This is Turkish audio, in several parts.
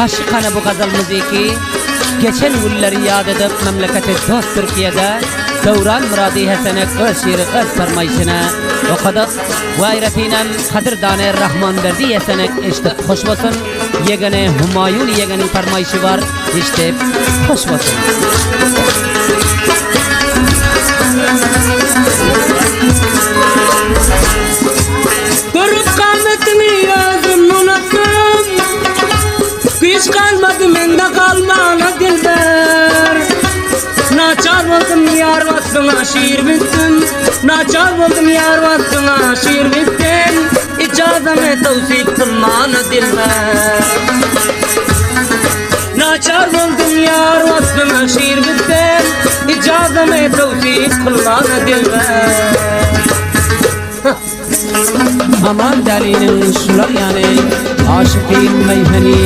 Aşıkane bu gazal müziki geçen yılları yad edip memleketi dost Türkiye'de Devran Muradi Hasanek öz şiiri öz farmayışına okudık. Gayretiyle Kadir Dane Rahman verdi Hasanek işte hoş olsun. Yegane Humayun Yegane'nin farmayışı var işte hoş olsun. Görüp kalmetini yazım unuttum. Hiç kalmadı mende kalmana dilber. Naçar oldum yar vaktına şiir bittim. Naçar oldum yar vaktına şiir bittim. İcazeme tevsik kılmana dilber. Naçar oldum yar vaktına şiir bittim. İcazeme tevsik kılmana dilber. Aman delinin şular yani aşıkın meyheni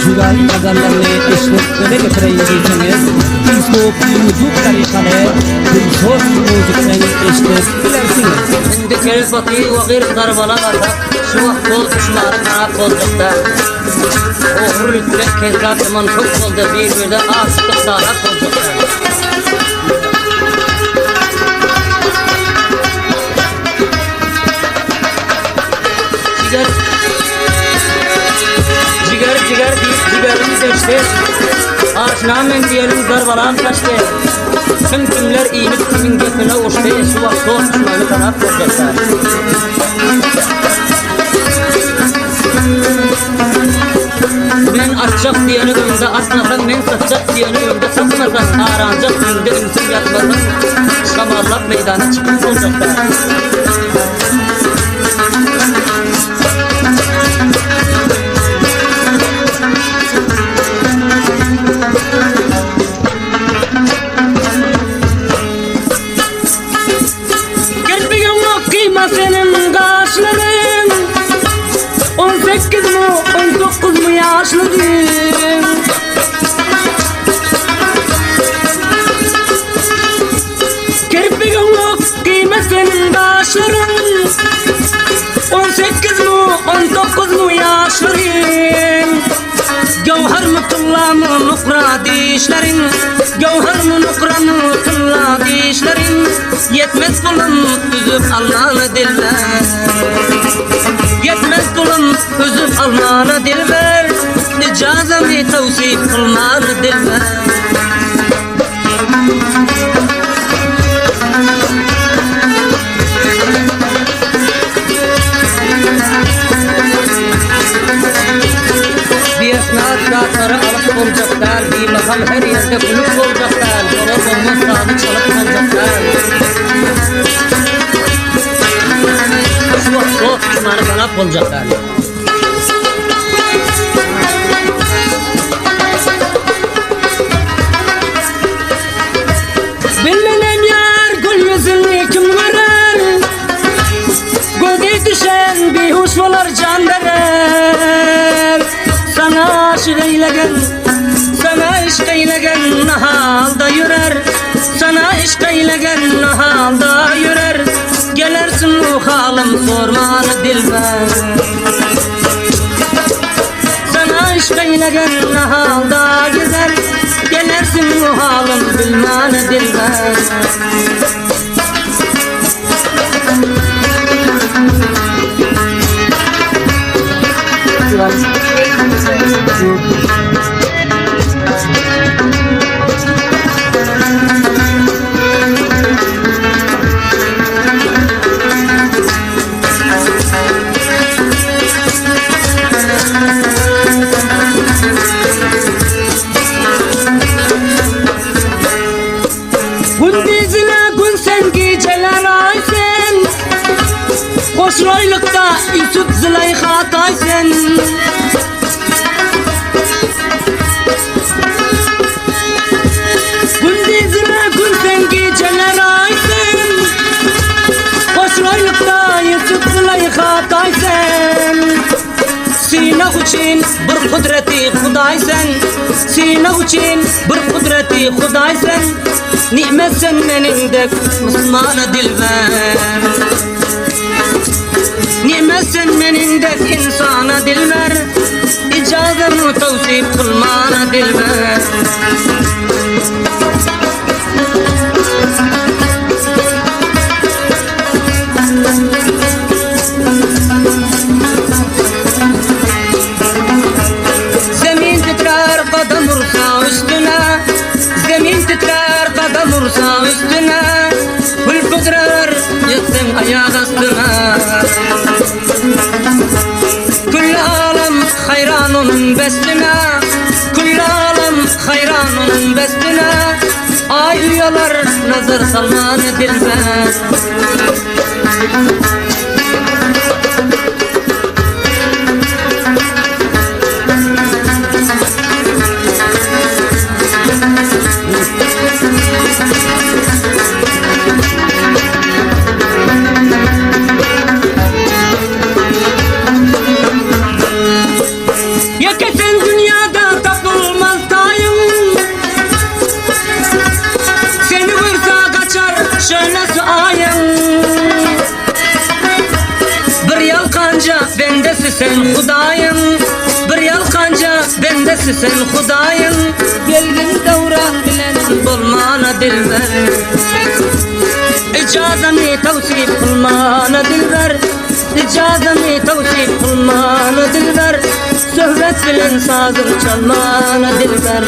Şuray gazallarını işletmene getireyim diyeceğiniz Bizko müzik tarihane Bizko müzikten işlet bilersiniz. Şimdi kerif batıyı o gayr darbalan atak şu vakt bol kuşları kanat bozdukta o hürrükle kezler zaman çok oldu bir de asıklık sağlar bozdukta. Ciger deyip cigerimi seçti. Aşinamın diyelim darbalan kaçtı. Tüm kimler iyilik kimin göküne uçtu. Şu vakt soğuk düşmanı kanat bozacaklar. Ben atacak diyeni önünde atmasan, ben satacak diyeni önünde satmasan, aranacak önünde ümsün yatmasan, şamarlak meydana çıkmış olacaklar. Senin kaşların 18 mi 19 mu yaşlıydın? Kirpik yok kıyma senin kaşların 18 mi 19 mu yaşlıydın? Gevher mi kılla mı nukra dişlerin? Gevher mi nukra mı kılla dişlerin? Yetmez kulun üzüp Allah'ına dilber. Yetmez kulun üzüp Allah'ına dilber. İcazemi tevsif kılmana dilber. Bir esnaf dağları alıp olacaklar. Bir makam her yerde kulüp olacaklar. Doğru olmaz sağını çalıp olacaklar. Soğuk düşmanı kanap olacaklar. Bilmenem yar gül yüzünü kim görer? Göze düşen bir huş olar can verer. Sana aşık eylegen, sana işk eylegen nahalda yürür. Sana işk eylegen nahalda yürür. Gelersin bu halim sormanı dilber. Sana işk eylegen nahalda güzel. Gelersin bu halim bilmanı dilber. Gündüzüne gün sen geceler aysen. Hoşroylukta Yusuf Züleyha taysen. Gündüzüne gün sen geceler aysen. Hoşroylukta Yusuf Züleyha taysen. Sina için bir kudreti Hudaysen. Sina için bir kudreti Hudaysen. Nimet sen menindek Müslümana dilber. Nimet sen menindek insana dilber. icazamı tavsip kılmana dilber. Zemin titrer kadam vursa üstüne, zemin titrer kadam vursa üstüne, kul pudrar yıksın ayak astına. Kull alem hayran onun bestine, kull alem hayran onun bestine. Ay uyalar nazar salman dilber. Yakasın dünyada tapılmaz tayım, seni vursa kaçar şöyle ayın. Bir yalkanca bendesi sen Hudayın, bir yalkanca bendesi sen Hudayın. Gelgin davran bilen bolmana dilber, icazamı tavsip kılmana dilber, icazamı tavsip kılmana dilber. Söhbet bilen sazın çalmana dilber.